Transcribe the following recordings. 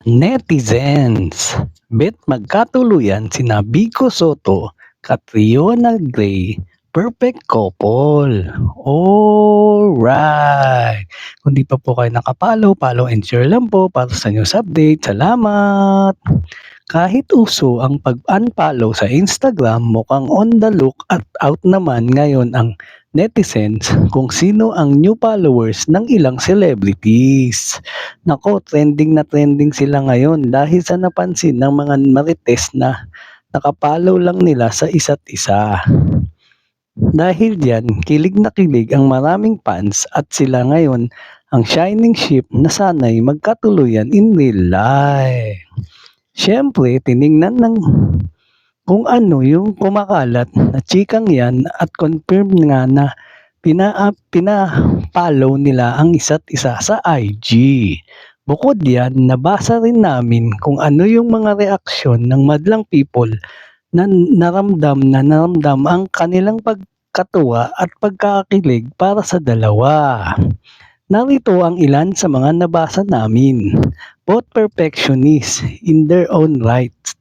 Netizens, bet magkatuluyan sina Vico Soto, Catriona Gray, perfect couple. Alright! Kung di pa po kayo nakapollow, follow and share lang po para sa news update. Salamat! Kahit uso ang pag-unfollow sa Instagram, mukhang on the look at out naman ngayon ang netizens kung sino ang new followers ng ilang celebrities. Nako, trending na trending sila ngayon dahil sa napansin ng mga marites na nakapollow lang nila sa isa't isa. Dahil diyan, kilig na kilig ang maraming fans at sila ngayon ang shining ship na sana'y magkatuluyan in real life. Siyempre, tiningnan ng kung ano yung kumakalat na chikang yan at confirm nga na pina-follow nila ang isa't isa sa IG. Bukod yan, nabasa rin namin kung ano yung mga reaksyon ng madlang people na naramdam ang kanilang pagkatuwa at pagkakakilig para sa dalawa. Narito ang ilan sa mga nabasa namin. Both perfectionists in their own rights,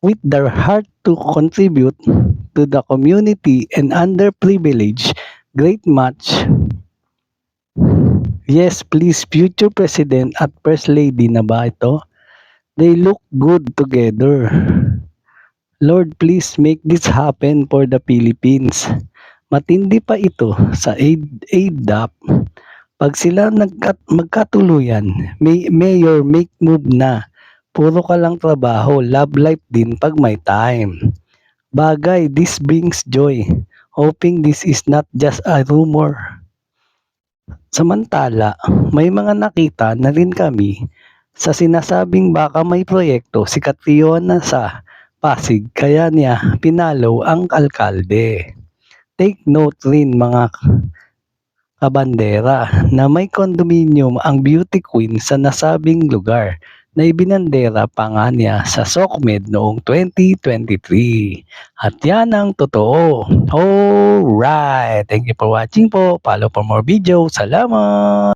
with their heart to contribute to the community and underprivileged. Great match. Yes, please, future President at First Lady na ba ito? They look good together. Lord, please make this happen for the Philippines. Matindi pa ito sa AIDAP. Pag sila magkatuluyan, mayor make move na. Puro ka lang trabaho, love life din pag may time. Bagay, this brings joy. Hoping this is not just a rumor. Samantala, may mga nakita na rin kami sa sinasabing baka may proyekto si Catriona sa Pasig kaya niya pinalo ang alkalde. Take note rin mga kabandera na may condominium ang beauty queen sa nasabing lugar na ibinandera pa nga niya sa SOCMED noong 2023. At yan ang totoo. Alright! Thank you for watching po. Follow for more videos. Salamat!